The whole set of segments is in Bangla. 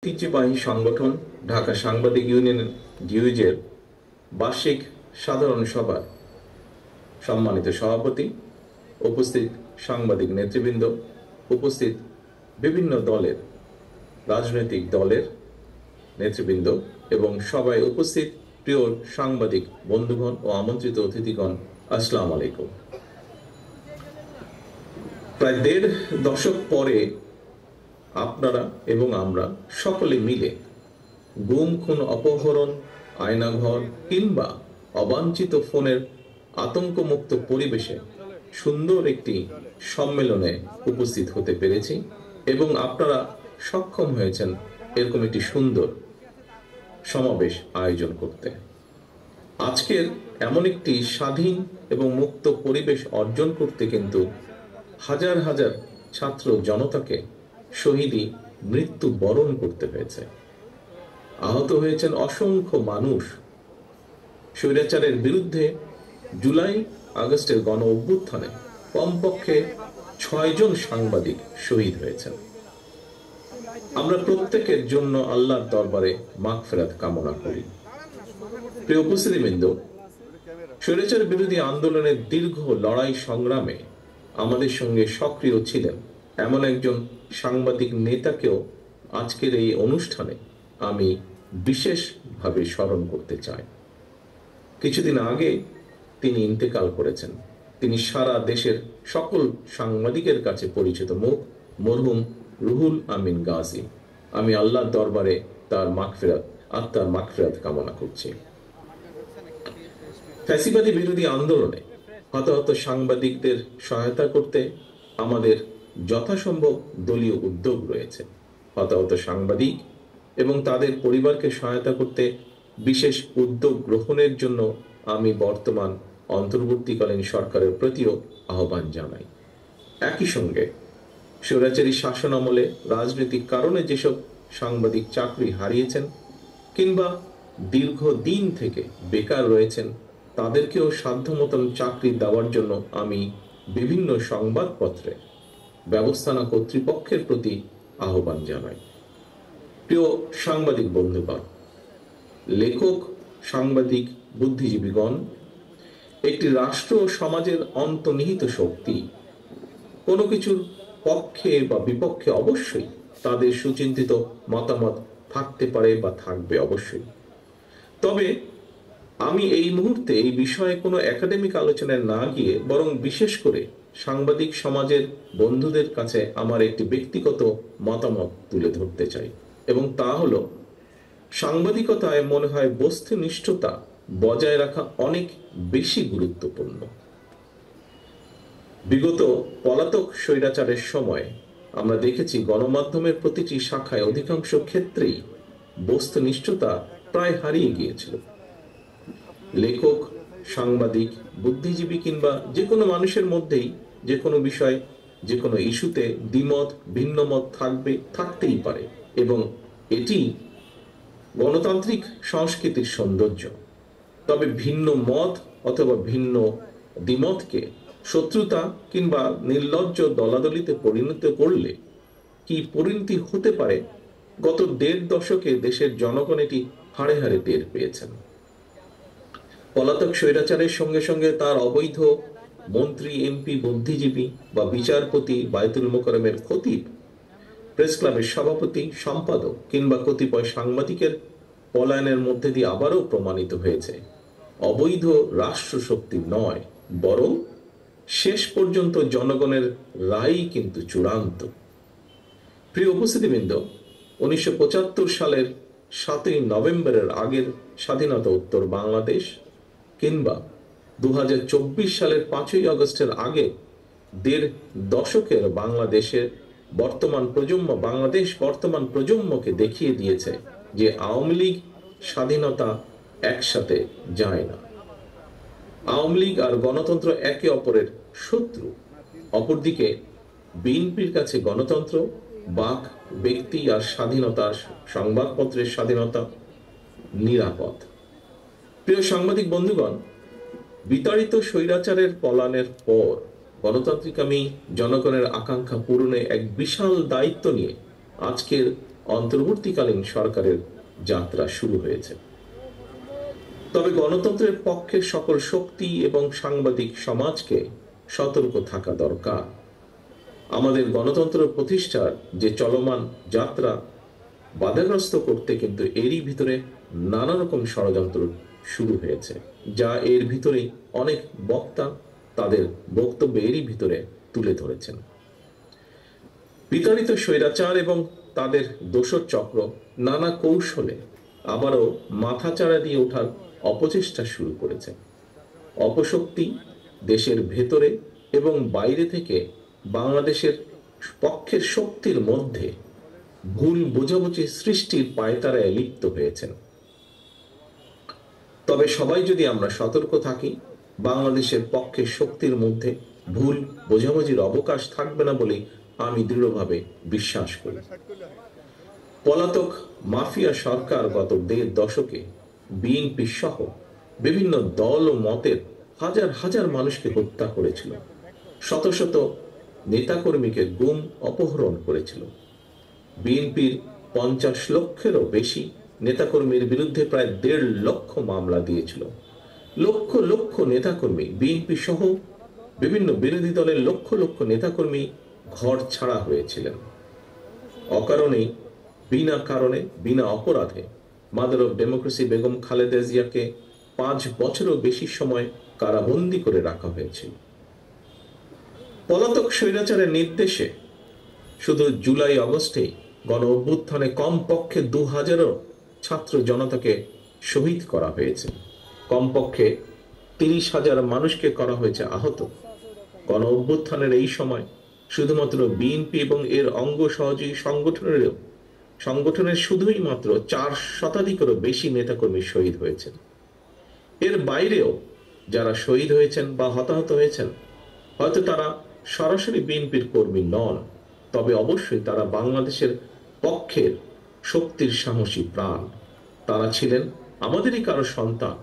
ঐতিহ্যবাহী সংগঠন ঢাকা সাংবাদিক ইউনিয়ন ডিউজের বার্ষিক সাধারণ সভার সম্মানিত সভাপতি, উপস্থিত সাংবাদিক নেতৃবৃন্দ, উপস্থিত বিভিন্ন দলের রাজনৈতিক দলের নেতৃবৃন্দ এবং সবাই উপস্থিত প্রিয় সাংবাদিক বন্ধুগণ ও আমন্ত্রিত অতিথিগণ, আসসালামু আলাইকুম। প্রায় ১.৫ দশক পরে আপনারা এবং আমরা সকলে মিলে গুম, খুন, অপহরণ, আয়নাঘর কিংবা অবাঞ্ছিত ফোনের আতঙ্কমুক্ত পরিবেশে সুন্দর একটি সম্মেলনে উপস্থিত হতে পেরেছি এবং আপনারা সক্ষম হয়েছেন এরকম একটি সুন্দর সমাবেশ আয়োজন করতে। আজকের এমন একটি স্বাধীন এবং মুক্ত পরিবেশ অর্জন করতে কিন্তু হাজার হাজার ছাত্র জনতাকে শহীদী মৃত্যু বরণ করতে হয়েছে, আহত হয়েছেন অসংখ্য মানুষ। স্বৈরাচারের বিরুদ্ধে জুলাই আগস্টের গণ অভ্যুত্থানে কমপক্ষে ৬ জন সাংবাদিক শহীদ হয়েছেন। আমরা প্রত্যেকের জন্য আল্লাহর দরবারে মাগফিরাত কামনা করি। প্রিয় উপস্থিতিবৃন্দ, স্বৈরাচার বিরোধী আন্দোলনের দীর্ঘ লড়াই সংগ্রামে আমাদের সঙ্গে সক্রিয় ছিলেন এমন একজন সাংবাদিক নেতাকেও আজকের এই অনুষ্ঠানে আমি বিশেষভাবে স্মরণ করতে চাই। কিছুদিন আগে তিনি ইন্তেকাল করেছেন। তিনি সারা দেশের সকল সাংবাদিকের কাছে পরিচিত মুখ, মরহুম রুহুল আমিন গাজী। আমি আল্লাহর দরবারে তার আত্মার মাগফিরাত কামনা করছি। ফ্যাসিবাদী বিরোধী আন্দোলনে হতাহত সাংবাদিকদের সহায়তা করতে আমাদের যথাসম্ভব দলীয় উদ্যোগ রয়েছে। হতাহত সাংবাদিক এবং তাদের পরিবারকে সহায়তা করতে বিশেষ উদ্যোগ গ্রহণের জন্য আমি বর্তমান অন্তর্বর্তীকালীন সরকারের প্রতিও আহ্বান জানাই। একই সঙ্গে স্বৈরাচারী শাসন আমলে রাজনৈতিক কারণে যেসব সাংবাদিক চাকরি হারিয়েছেন কিংবা দীর্ঘদিন থেকে বেকার রয়েছেন, তাদেরকেও সাধ্যমতন চাকরি দেওয়ার জন্য আমি বিভিন্ন সংবাদপত্রে ব্যবস্থাপনা কর্তৃপক্ষের প্রতি আহ্বান জানাই। প্রিয় সাংবাদিক বন্ধুগণ, লেখক, সাংবাদিক, বুদ্ধিজীবীগণ একটি রাষ্ট্র ও সমাজের অন্তর্নিহিত শক্তি। কোনো কিছুর পক্ষে বা বিপক্ষে অবশ্যই তাদের সুচিন্তিত মতামত থাকতে পারে বা থাকবে অবশ্যই। তবে আমি এই মুহূর্তে এই বিষয়ে কোনো একাডেমিক আলোচনায় না গিয়ে বরং বিশেষ করে সাংবাদিক সমাজের বন্ধুদের কাছে আমার একটি ব্যক্তিগত মতামত তুলে ধরতে চাই, এবং তা হলো সাংবাদিকতায় মনে হয় বস্তুনিষ্ঠতা বজায় রাখা অনেক বেশি গুরুত্বপূর্ণ। বিগত পলাতক স্বৈরাচারের সময় আমরা দেখেছি গণমাধ্যমের প্রতিটি শাখায় অধিকাংশ ক্ষেত্রেই বস্তুনিষ্ঠতা প্রায় হারিয়ে গিয়েছিল। লেখক, সাংবাদিক, বুদ্ধিজীবী কিংবা যে কোনো মানুষের মধ্যেই যে কোনো বিষয়, যে কোনো ইস্যুতে দ্বিমত, ভিন্ন মত থাকতেই পারে, এবং এটি গণতান্ত্রিক সংস্কৃতির সৌন্দর্য। তবে ভিন্ন মত অথবা ভিন্ন দ্বিমতকে শত্রুতা কিংবা নির্লজ্জ দলাদলিতে পরিণত করলে কি পরিণতি হতে পারে, গত ১.৫ দশকে দেশের জনগণ এটি হাড়ে হাড়ে টের পেয়েছেন। পলাতক স্বৈরাচারের সঙ্গে সঙ্গে তার অবৈধ মন্ত্রী, এমপি, বুদ্ধিজীবী বা বিচারপতি, বায়তুল মোকাররমের খতিব, প্রেস ক্লাবের সভাপতি, সম্পাদক কিংবা কতিপয় সাংবাদিকের পলায়নের মধ্যে দিয়ে আবারও প্রমাণিত হয়েছে অবৈধ রাষ্ট্রশক্তি নয়, বরং শেষ পর্যন্ত জনগণের রায়ই কিন্তু চূড়ান্ত। প্রিয় উপস্থিতিবৃন্দ, ১৯৭৫ সালের ৭ই নভেম্বরের আগের স্বাধীনতা উত্তর বাংলাদেশ কিংবা ২০২৪ সালের ৫ই আগস্টের আগে ১.৫ দশকের বাংলাদেশ বর্তমান প্রজন্মকে দেখিয়ে দিয়েছে যে আওয়ামী লীগ স্বাধীনতা একসাথে যায় না। আওয়ামী লীগ আর গণতন্ত্র একে অপরের শত্রু। অপরদিকে বিএনপির কাছে গণতন্ত্র, বাক, ব্যক্তি আর স্বাধীনতা, সংবাদপত্রের স্বাধীনতা নিরাপদ। প্রিয় সাংবাদিক বন্ধুগণ, বিতাড়িত স্বৈরাচারের পলায়নের পর গণতান্ত্রিক আমি জনগণের আকাঙ্ক্ষা পূরণে এক বিশাল দায়িত্ব নিয়ে আজকের অন্তর্বর্তীকালীন সরকারের যাত্রা শুরু হয়েছে। তবে গণতন্ত্রের পক্ষে সকল শক্তি এবং সাংবাদিক সমাজকে সতর্ক থাকা দরকার। আমাদের গণতন্ত্র প্রতিষ্ঠার যে চলমান যাত্রা বাধাগ্রস্ত করতে কিন্তু এরই ভিতরে নানা রকম ষড়যন্ত্র শুরু হয়েছে, যা এর ভিতরে অনেক বক্তা তাদের বক্তব্য এরই ভিতরে তুলে ধরেছেন। বিতাড়িত স্বৈরাচার এবং তাদের দোসর চক্র নানা কৌশলে আবারও মাথাচাড়া দিয়ে ওঠার অপচেষ্টা শুরু করেছে। অপশক্তি দেশের ভেতরে এবং বাইরে থেকে বাংলাদেশের পক্ষের শক্তির মধ্যে ভুল বোঝাবুঝি সৃষ্টির পায়তারায় লিপ্ত হয়েছেন। তবে সবাই যদি আমরা সতর্ক থাকি, বাংলাদেশের পক্ষের শক্তির মধ্যে ভুল বোঝাবুঝির অবকাশ থাকবে না বলে আমি দৃঢ়ভাবে বিশ্বাস করি। পলাতক মাফিয়া সরকার গত ১.৫ দশকে বিএনপি সহ বিভিন্ন দল ও মতের হাজার হাজার মানুষকে হত্যা করেছিল, শত শত নেতাকর্মীকে গুম অপহরণ করেছিল। বিএনপির ৫০ লক্ষেরও বেশি নেতাকর্মীর বিরুদ্ধে প্রায় ১.৫ লক্ষ মামলা দিয়েছিল। লক্ষ লক্ষ নেতাকর্মী, বিএনপি সহ বিভিন্ন বিরোধী দলের লক্ষ লক্ষ নেতাকর্মী ঘর ছাড়া হয়েছিলেন। অকারণেই, বিনা কারণে, বিনা অপরাধে mother of democracy Begum Khaleda জিয়াকে ৫ বছরও বেশি সময় কারাবন্দী করে রাখা হয়েছিল। পলাতক স্বৈরাচারের নির্দেশে শুধু জুলাই আগস্টেই গণ অভ্যুত্থানে কমপক্ষে ২,০০০ ছাত্র জনতাকে শহীদ করা হয়েছে, কমপক্ষে ৩০,০০০ মানুষকে করা হয়েছে আহত। গণ অভ্যুত্থানের এই সময় শুধুমাত্র বিএনপি এবং এর অঙ্গ সহযোগী সংগঠনের শুধুই মাত্র ৪ শতাধিকেরও বেশি নেতাকর্মী শহীদ হয়েছেন। এর বাইরেও যারা শহীদ হয়েছেন বা হতাহত হয়েছেন, হয়তো তারা সরাসরি বিএনপির কর্মী নন, তবে অবশ্যই তারা বাংলাদেশের পক্ষের শক্তির সাহসী প্রাণ। তারা ছিলেন আমাদেরই কারো সন্তান,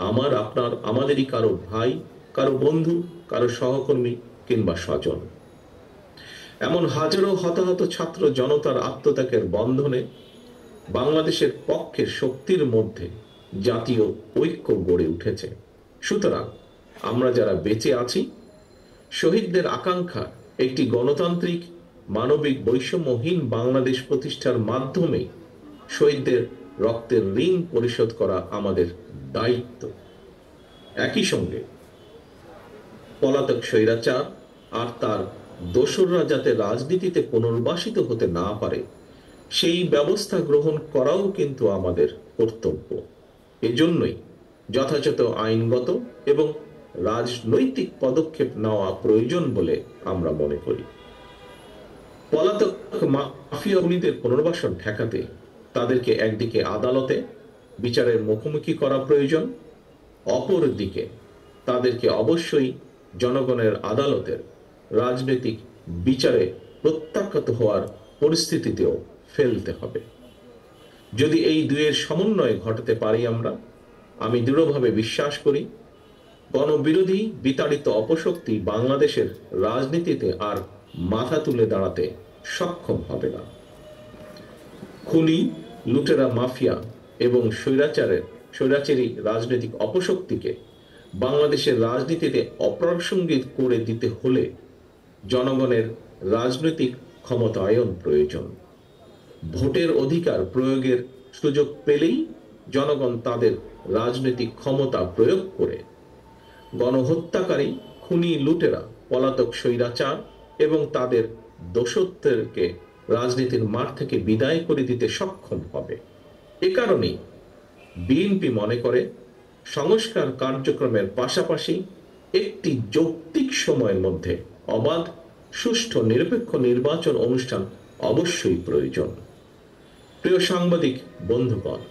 আমার, আপনার, আমাদেরই কারো ভাই, কারো বন্ধু, কারো সহকর্মী কিংবা স্বজন। এমন হাজারো হতাহত ছাত্র জনতার আত্মত্যাগের বন্ধনে বাংলাদেশের পক্ষের শক্তির মধ্যে জাতীয় ঐক্য গড়ে উঠেছে। সুতরাং আমরা যারা বেঁচে আছি, শহীদদের আকাঙ্ক্ষা একটি গণতান্ত্রিক, মানবিক, বৈষম্যহীন বাংলাদেশ প্রতিষ্ঠার মাধ্যমে শহীদদের রক্তের ঋণ পরিশোধ করা আমাদের দায়িত্ব। একই সঙ্গে পলাতক স্বৈরাচার আর তার দোসররা যাতে রাজনীতিতে পুনর্বাসিত হতে না পারে, সেই ব্যবস্থা গ্রহণ করাও কিন্তু আমাদের কর্তব্য। এজন্যই যথাযথ আইনগত এবং রাজনৈতিক পদক্ষেপ নেওয়া প্রয়োজন বলে আমরা মনে করি। পলাতক মাফিয়াগুলিদের পুনর্বাসন ঠেকাতে তাদেরকে একদিকে আদালতে বিচারের মুখোমুখি করা প্রয়োজন, অপরদিকে তাদেরকে অবশ্যই জনগণের আদালতের রাজনৈতিক বিচারে প্রত্যাখ্যাত হওয়ার পরিস্থিতিতেও ফেলতে হবে। যদি এই দুয়ের সমন্বয় ঘটাতে পারি আমরা, আমি দৃঢ়ভাবে বিশ্বাস করি গণবিরোধী বিতাড়িত অপশক্তি বাংলাদেশের রাজনীতিতে আর মাথা তুলে দাঁড়াতে সক্ষম হবে না। খুনি, লুটেরা, মাফিয়া এবং স্বৈরাচারী রাজনৈতিক অপশক্তিকে বাংলাদেশের রাজনীতিতে অপ্রাসঙ্গিক করে দিতে হলে জনগণের রাজনৈতিক ক্ষমতায়ন প্রয়োজন। ভোটের অধিকার প্রয়োগের সুযোগ পেলেই জনগণ তাদের রাজনৈতিক ক্ষমতা প্রয়োগ করে গণহত্যাকারী, খুনি, লুটেরা, পলাতক স্বৈরাচার এবং তাদের দোসরদেরকে রাজনীতির মাঠ থেকে বিদায় করে দিতে সক্ষম হবে। এ কারণেই বিএনপি মনে করে সংস্কার কার্যক্রমের পাশাপাশি একটি যৌক্তিক সময়ের মধ্যে অবাধ, সুষ্ঠু, নিরপেক্ষ নির্বাচন অনুষ্ঠান অবশ্যই প্রয়োজন। প্রিয় সাংবাদিক বন্ধুগণ,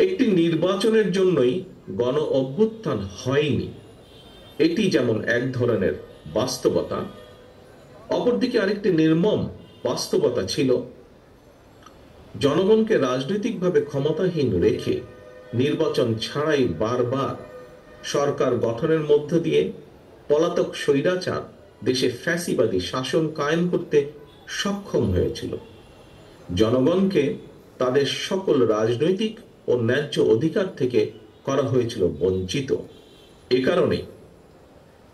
একটি নির্বাচনের জন্যই গণ অভ্যুত্থান হয়নি, এটি যেমন এক ধরনের বাস্তবতা, অপরদিকে আরেকটি নির্মম বাস্তবতা ছিল জনগণকে রাজনৈতিকভাবে ক্ষমতাহীন রেখে নির্বাচন ছাড়াই বারবার সরকার গঠনের মধ্য দিয়ে পলাতক স্বৈরাচার দেশে ফ্যাসিবাদী শাসন কায়েম করতে সক্ষম হয়েছিল। জনগণকে তাদের সকল রাজনৈতিক ও ন্যায্য অধিকার থেকে করা হয়েছিল বঞ্চিত। এ কারণে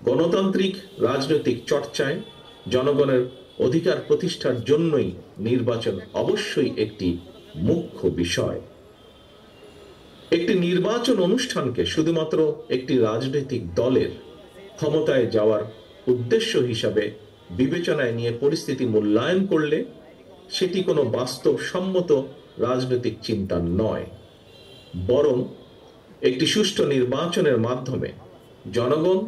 গণতান্ত্রিক রাজনৈতিক চর্চায় জনগণের অধিকার প্রতিষ্ঠার জন্যই নির্বাচন অবশ্যই একটি মুখ্য বিষয়। একটি নির্বাচন অনুষ্ঠানকে শুধুমাত্র একটি রাজনৈতিক দলের ক্ষমতায় যাওয়ার উদ্দেশ্য হিসাবে বিবেচনায় নিয়ে পরিস্থিতি মূল্যায়ন করলে সেটি কোনো বাস্তবসম্মত রাজনৈতিক চিন্তা নয়, বরং একটি সুষ্ঠু নির্বাচনের মাধ্যমে জনগণ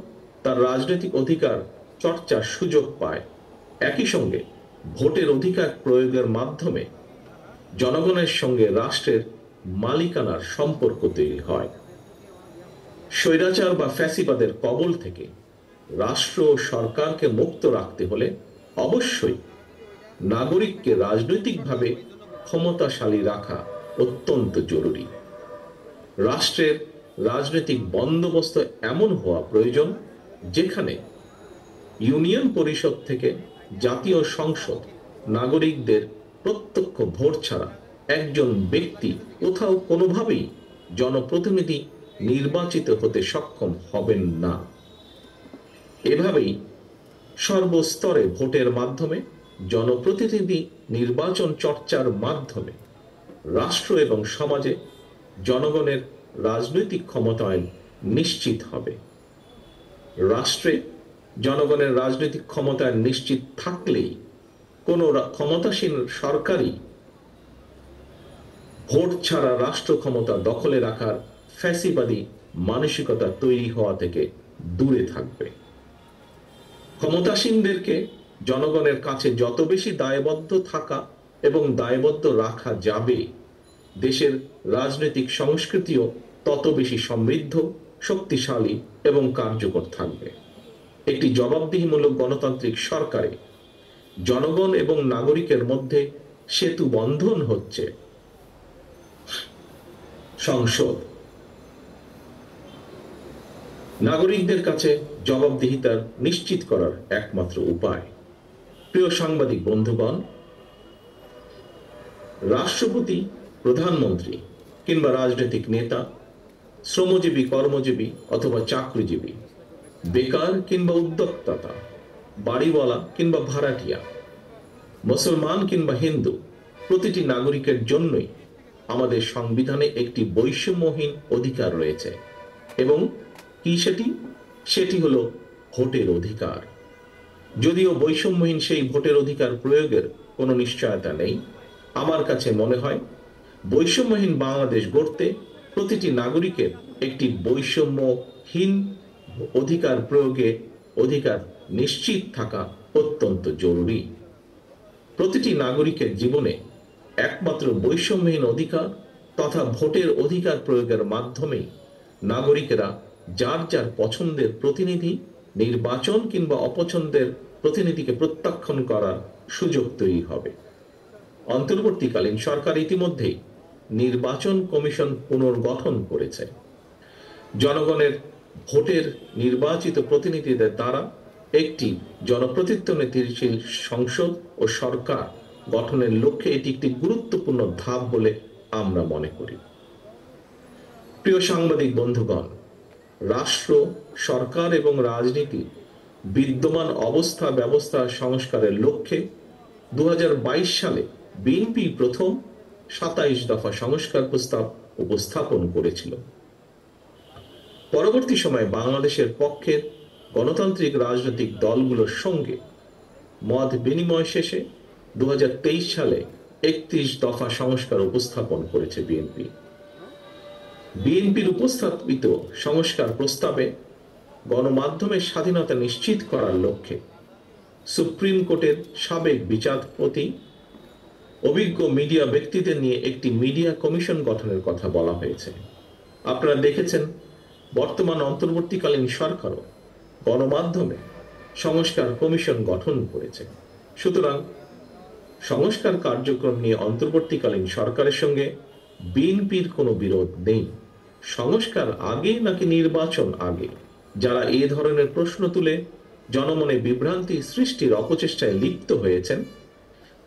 তার রাজনৈতিক অধিকার চর্চার সুযোগ পায়। একই সঙ্গে ভোটের অধিকার প্রয়োগের মাধ্যমে জনগণের সঙ্গে রাষ্ট্রের মালিকানার সম্পর্ক তৈরি হয়। স্বৈরাচার বা ফ্যাসিবাদের কবল থেকে রাষ্ট্র ও সরকারকে মুক্ত রাখতে হলে অবশ্যই নাগরিককে রাজনৈতিকভাবে ক্ষমতাশালী রাখা অত্যন্ত জরুরি। রাষ্ট্রের রাজনৈতিক বন্দোবস্ত এমন হওয়া প্রয়োজন যেখানে ইউনিয়ন পরিষদ থেকে জাতীয় সংসদ নাগরিকদের প্রত্যক্ষ ভোট ছাড়া একজন ব্যক্তি কোথাও কোনোভাবেই জনপ্রতিনিধি নির্বাচিত হতে সক্ষম হবেন না। এভাবেই সর্বস্তরে ভোটের মাধ্যমে জনপ্রতিনিধি নির্বাচন চর্চার মাধ্যমে রাষ্ট্র এবং সমাজে জনগণের রাজনৈতিক ক্ষমতায়ন নিশ্চিত হবে। রাষ্ট্রে জনগণের রাজনৈতিক ক্ষমতায়ন নিশ্চিত থাকলেই কোনো ক্ষমতাসীন সরকারই ভোট ছাড়া রাষ্ট্র ক্ষমতা দখলে রাখার ফ্যাসিবাদী মানসিকতা তৈরি হওয়া থেকে দূরে থাকবে। ক্ষমতাসীনদেরকে জনগণের কাছে যত বেশি দায়বদ্ধ থাকা এবং দায়বদ্ধ রাখা যাবে, দেশের রাজনৈতিক সংস্কৃতিও তত বেশি সমৃদ্ধ, শক্তিশালী এবং কার্যকর থাকবে। একটি জবাবদিহিমূলক গণতান্ত্রিক সরকারে জনগণ এবং নাগরিকের মধ্যে সেতু বন্ধন হচ্ছে সংসদ। নাগরিকদের কাছে জবাবদিহিতা নিশ্চিত করার একমাত্র উপায়। প্রিয় সাংবাদিক বন্ধুগণ, রাষ্ট্রপতি, প্রধানমন্ত্রী কিংবা রাজনৈতিক নেতা, শ্রমজীবী, কর্মজীবী অথবা চাকরিজীবী, বেকার কিংবা উদ্যোক্তা, বাড়িওয়ালা কিংবা ভাড়াটিয়া, মুসলমান কিংবা হিন্দু, প্রতিটি নাগরিকের জন্যই আমাদের সংবিধানে একটি বৈষম্যহীন অধিকার রয়েছে। এবং কি সেটি হলো ভোটের অধিকার। যদিও বৈষম্যহীন সেই ভোটের অধিকার প্রয়োগের কোনো নিশ্চয়তা নেই, আমার কাছে মনে হয় বৈষম্যহীন বাংলাদেশ গড়তে প্রতিটি নাগরিকের একটি বৈষম্যহীন অধিকার প্রয়োগে অধিকার নিশ্চিত থাকা অত্যন্ত জরুরি। প্রতিটি নাগরিকের জীবনে একমাত্র বৈষম্যহীন অধিকার তথা ভোটের অধিকার প্রয়োগের মাধ্যমেই নাগরিকেরা যার যার পছন্দের প্রতিনিধি নির্বাচন কিংবা অপছন্দের প্রতিনিধিকে প্রত্যাখ্যান করার সুযোগ তৈরি হবে। অন্তর্বর্তীকালীন সরকার ইতিমধ্যেই নির্বাচন কমিশন পুনর্গঠন করেছে। জনগণের ভোটের নির্বাচিত প্রতিনিধিদের দ্বারা একটি জনপ্রতিনিধিশীল সংসদ ও সরকার গঠনের লক্ষ্যে এটি একটি গুরুত্বপূর্ণ ধাপ বলে আমরা মনে করি। প্রিয় সাংবাদিক বন্ধুগণ, রাষ্ট্র, সরকার এবং রাজনীতি বিদ্যমান অবস্থা ব্যবস্থা সংস্কারের লক্ষ্যে 2022 সালে বিএনপি প্রথম 27 দফা সংস্কার প্রস্তাব উপস্থাপন করেছিল। পরবর্তী সময়ে বাংলাদেশের পক্ষের গণতান্ত্রিক রাজনৈতিক দলগুলোর সঙ্গে মত বিনিময় শেষে 2023 সালে 31 দফা সংস্কার উপস্থাপন করেছে বিএনপি। বিএনপির উপস্থাপিত সংস্কার প্রস্তাবে গণমাধ্যমের স্বাধীনতা নিশ্চিত করার লক্ষ্যে সুপ্রিম কোর্টের সাবেক বিচারপতি, অভিজ্ঞ মিডিয়া ব্যক্তিদের নিয়ে একটি মিডিয়া কমিশন গঠনের কথা বলা হয়েছে। আপনারা দেখেছেন বর্তমান অন্তর্বর্তীকালীন সরকারও গণমাধ্যমে সংস্কার কমিশন গঠন করেছে। সুতরাং সংস্কার কার্যক্রম নিয়ে অন্তর্বর্তীকালীন সরকারের সঙ্গে বিএনপির কোনো বিরোধ নেই। সংস্কার আগে নাকি নির্বাচন আগে, যারা এ ধরনের প্রশ্ন তুলে জনমনে বিভ্রান্তি সৃষ্টির অপচেষ্টায় লিপ্ত হয়েছেন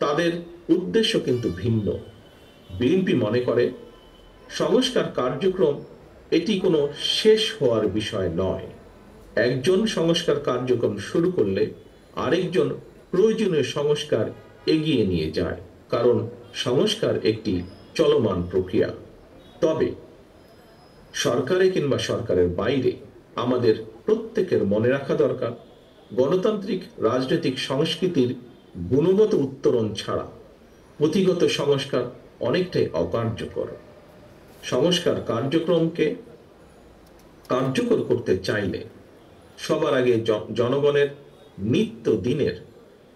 তাদের উদ্দেশ্য কিন্তু ভিন্ন। বিএনপি মনে করে সংস্কার কার্যক্রম এটি কোনো শেষ হওয়ার বিষয় নয়। একজন সংস্কার কার্যক্রম শুরু করলে আরেকজন প্রয়োজনীয় সংস্কার এগিয়ে নিয়ে যায়, কারণ সংস্কার একটি চলমান প্রক্রিয়া। তবে সরকারে কিংবা সরকারের বাইরে আমাদের প্রত্যেকের মনে রাখা দরকার, গণতান্ত্রিক রাজনৈতিক সংস্কৃতির গুণগত উত্তরণ ছাড়া পুঁথিগত সংস্কার অনেকটাই অকার্যকর। সংস্কার কার্যক্রমকে কার্যকর করতে চাইলে সবার আগে জনগণের নিত্য দিনের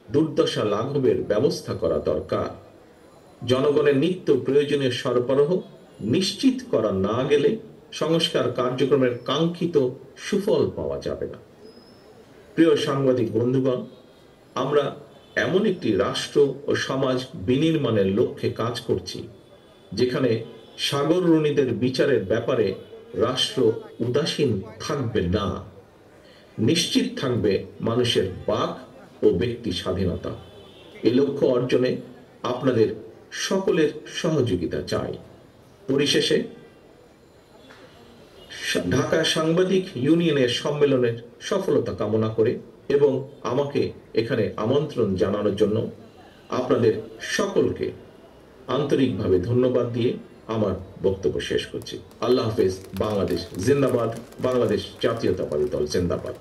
দুর্দশা লাঘবের ব্যবস্থা করা দরকার। জনগণের নিত্য প্রয়োজনীয় সরবরাহ নিশ্চিত করা না গেলে সংস্কার কার্যক্রমের কাঙ্ক্ষিত সুফল পাওয়া যাবে না। প্রিয় সাংবাদিক বন্ধুগণ, আমরা এমন একটি রাষ্ট্র ও সমাজ বিনির্মাণের লক্ষ্যে কাজ করছি যেখানে সাগররণীদের বিচারের ব্যাপারে রাষ্ট্র উদাসীন থাকবে না। নিশ্চিত থাকবে মানুষের বাক ও ব্যক্তি স্বাধীনতা। এই লক্ষ্য অর্জনে আপনাদের সকলের সহযোগিতা চাই। পরিশেষে ঢাকা সাংবাদিক ইউনিয়নের সম্মেলনের সফলতা কামনা করে এবং আমাকে এখানে আমন্ত্রণ জানানোর জন্য আপনাদের সকলকে আন্তরিকভাবে ধন্যবাদ দিয়ে আমার বক্তব্য শেষ করছি। আল্লাহ হাফেজ। বাংলাদেশ জিন্দাবাদ। বাংলাদেশ জাতীয়তাবাদী দল জিন্দাবাদ।